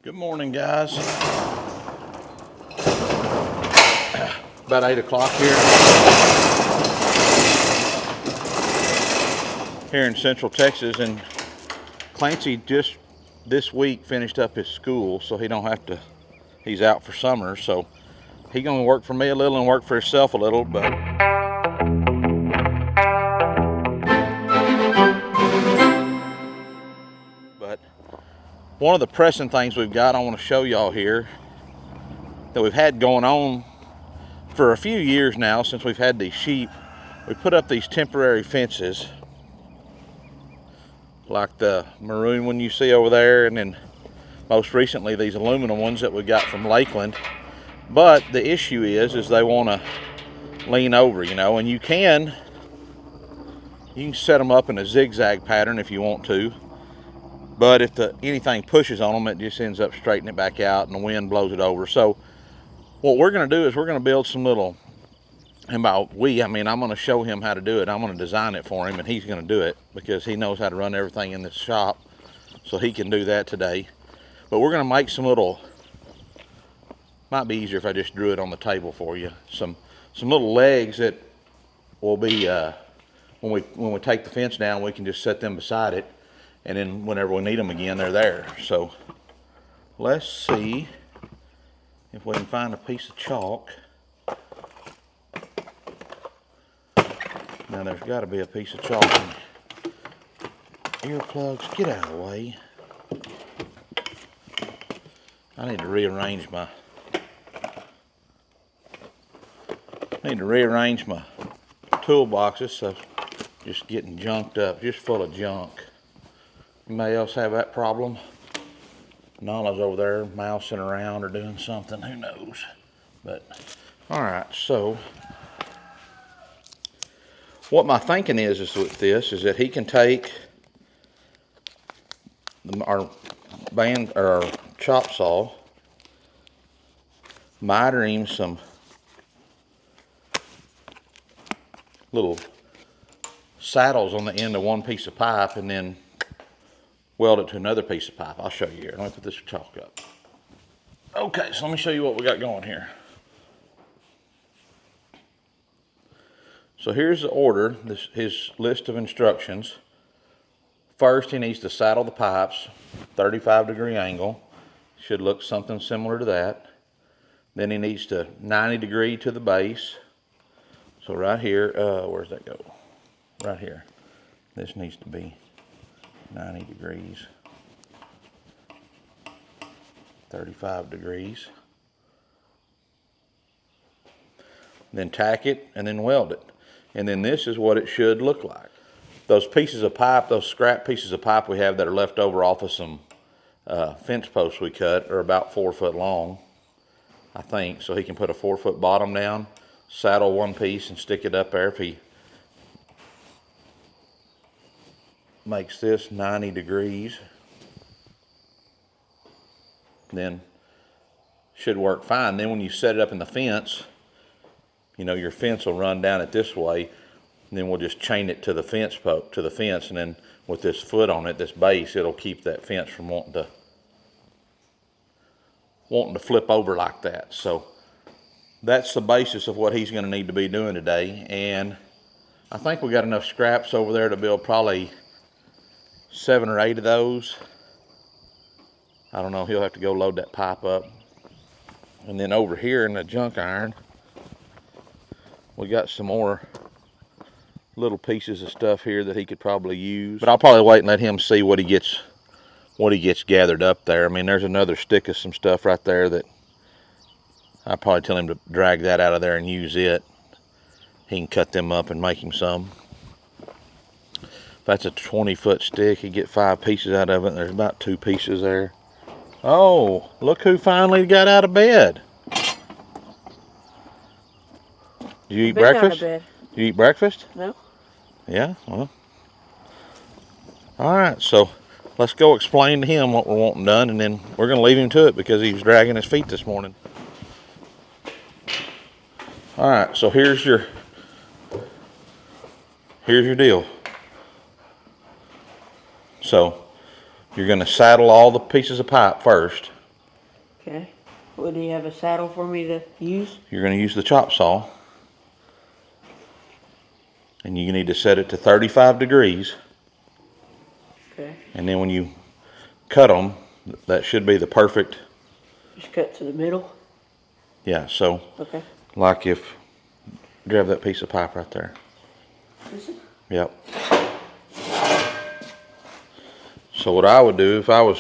Good morning, guys. About 8 o'clock here in Central Texas, and Clancy just this week finished up his school, so he don't have to. He's out for summer, so he gonna work for me a little and work for himself a little, but. One of the pressing things we've got, I want to show y'all here, that we've had going on for a few years now since we've had these sheep. We put up these temporary fences, like the maroon one you see over there, and then most recently these aluminum ones that we got from Lakeland. But the issue is they want to lean over, you know, and you can set them up in a zigzag pattern if you want to. But if anything pushes on them, it just ends up straightening it back out and the wind blows it over. So what we're going to do is we're going to build some little, and by we, I mean I'm going to show him how to do it. I'm going to design it for him, and he's going to do it because he knows how to run everything in this shop. So he can do that today. But we're going to make some little, might be easier if I just drew it on the table for you. Some little legs that will be, when we take the fence down, we can just set them beside it. And then whenever we need them again, they're there. So let's see if we can find a piece of chalk. Now there's got to be a piece of chalk. Earplugs, get out of the way. I need to rearrange my toolboxes, so just getting junked up, just full of junk. Anybody else have that problem? Nala's over there mousing around or doing something, who knows. But, alright, so what my thinking is with this is that he can take our chop saw, miter him some little saddles on the end of one piece of pipe, and then weld it to another piece of pipe. I'll show you here. Let me put this chalk up. Okay, so let me show you what we got going here. So here's the order, his list of instructions. First, he needs to saddle the pipes, 35-degree angle. Should look something similar to that. Then he needs to 90-degree to the base. So right here, where's that go? Right here. This needs to be 90 degrees, 35 degrees. Then tack it and then weld it. And then this is what it should look like. Those pieces of pipe, those scrap pieces of pipe we have that are left over off of some fence posts we cut are about 4 foot long, I think. So he can put a 4-foot bottom down, saddle one piece and stick it up there. If he makes this 90 degrees, then should work fine. Then when you set it up in the fence, you know, your fence will run down it this way, and then we'll just chain it to the fence and then with this foot on it, this base, it'll keep that fence from wanting to flip over like that. So that's the basis of what he's going to need to be doing today. And I think we got enough scraps over there to build probably 7 or 8 of those. I don't know, he'll have to go load that pipe up. And then over here in the junk iron, we got some more little pieces of stuff here that he could probably use. But I'll probably wait and let him see what he gets gathered up there. I mean, there's another stick of some stuff right there that I'll probably tell him to drag that out of there and use it. He can cut them up and make him some. If that's a 20-foot stick, he'd get 5 pieces out of it. There's about 2 pieces there. Oh, look who finally got out of bed. Did you eat breakfast? Did you eat breakfast? No. Yeah, well. Alright, so let's go explain to him what we're wanting done, and then we're going to leave him to it because he was dragging his feet this morning. Alright, so here's your deal. So you're going to saddle all the pieces of pipe first. Okay. Would he have a saddle for me to use? You're going to use the chop saw. And you need to set it to 35 degrees. Okay. And then when you cut them, that should be the perfect. Just cut to the middle? Yeah, so Okay. like if, grab that piece of pipe right there. Is it? Yep. So what I would do if I was,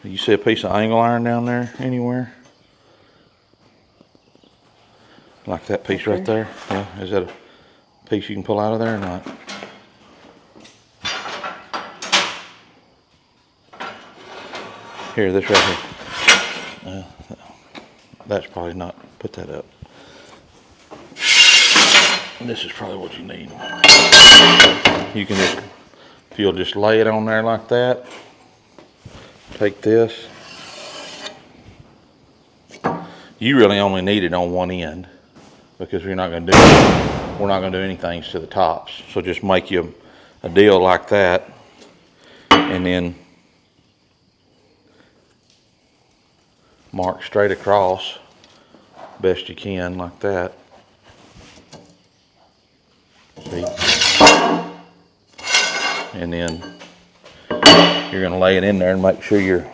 you see a piece of angle iron down there anywhere? Like that piece right there? Yeah, is that a piece you can pull out of there or not? Here, this right here. That's probably not, put that up. This is probably what you need. You can just, if you'll just lay it on there like that, take this. You really only need it on one end because we're not going to do anything to the tops. So just make you a deal like that, and then mark straight across best you can like that. See? And then you're going to lay it in there and make sure your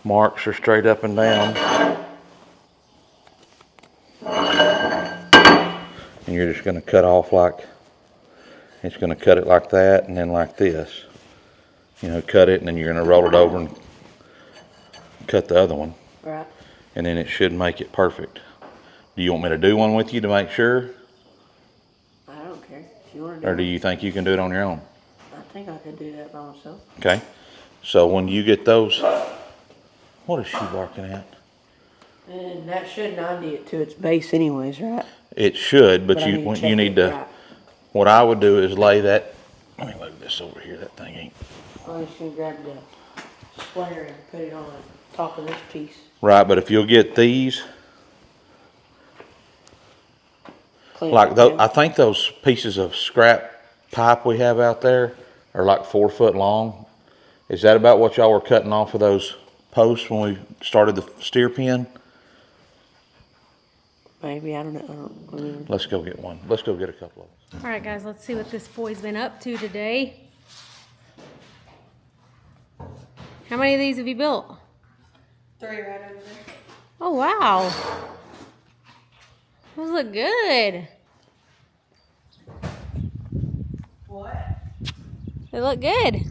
marks are straight up and down. And you're just going to cut off like, it's going to cut it like that and then like this. You know, cut it and then you're going to roll it over and cut the other one. Right. And then it should make it perfect. Do you want me to do one with you to make sure? I don't care. If you want to do Or do you think you can do it on your own? I think I could do that by myself. Okay. So when you get those, what is she barking at? And that should 90 it to its base anyways, right? It should, but I you need to check need it, to, right. what I would do is lay that, let me look at this over here, that thing ain't. I'm just going to grab the splatter and put it on the top of this piece. Right, but if you'll get these, Clean like it those, down. I think those pieces of scrap pipe we have out there are like 4 foot long. Is that about what y'all were cutting off of those posts when we started the steer pin? Maybe, I don't know. I don't remember. Let's go get one. Let's go get a couple of them. All right, guys, let's see what this boy's been up to today. How many of these have you built? 3 right over there. Oh, wow. Those look good. What? They look good.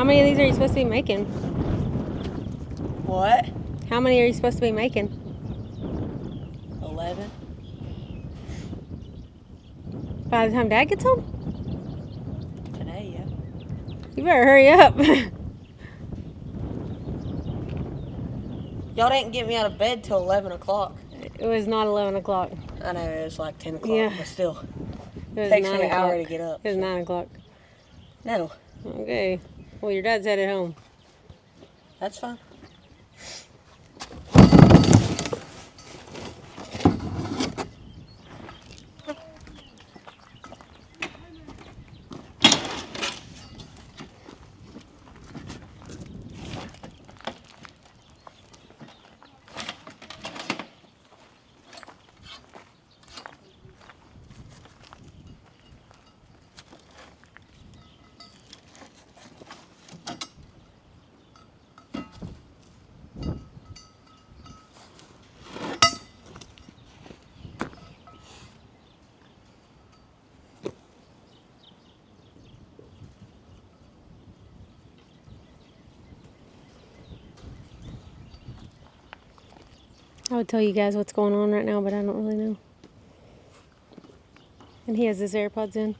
How many of these are you supposed to be making? What? How many are you supposed to be making? 11. By the time Dad gets home? Today, yeah. You better hurry up. Y'all didn't get me out of bed till 11 o'clock. It was not 11 o'clock. I know, it was like 10 o'clock, Yeah. but still. It was Takes 9 me an hour o'clock. to get up. It was so. 9 o'clock. No, Okay. Well, your dad's headed home. that's fine. I would tell you guys what's going on right now, but I don't really know. And he has his AirPods in.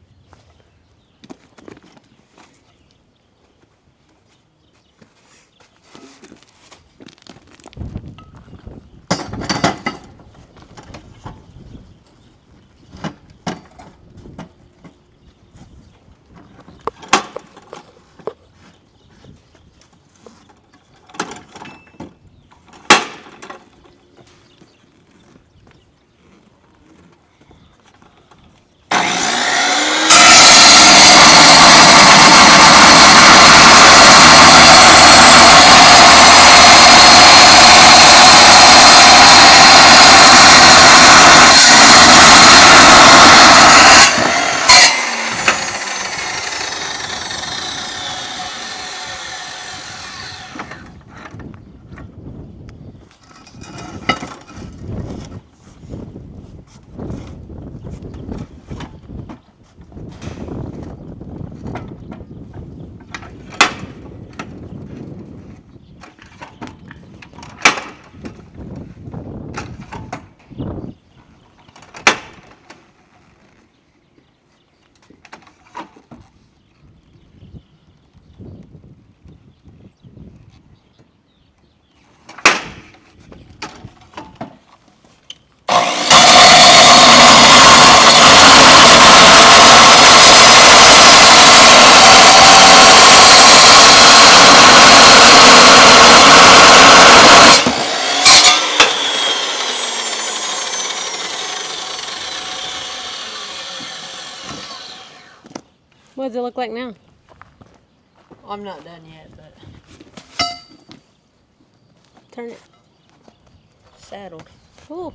What does it look like now? I'm not done yet, but Turn it. saddled. Ooh.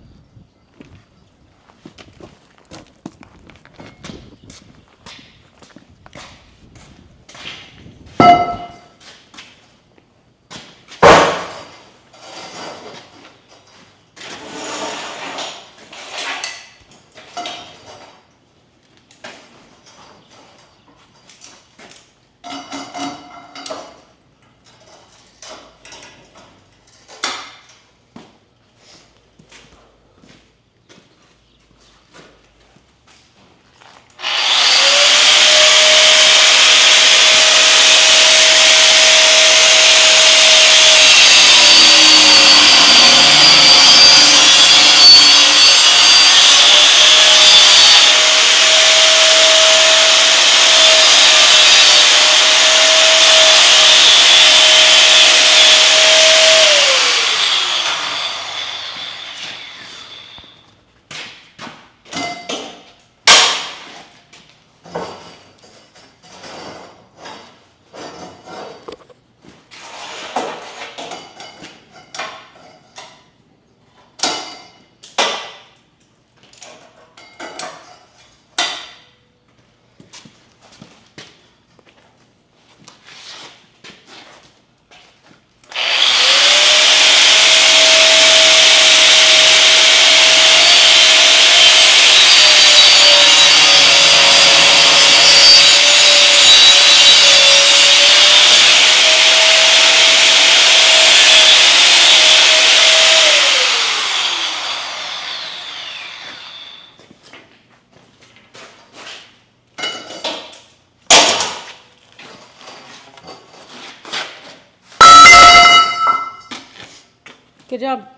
Good job.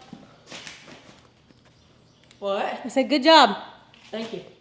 What? I said good job. Thank you.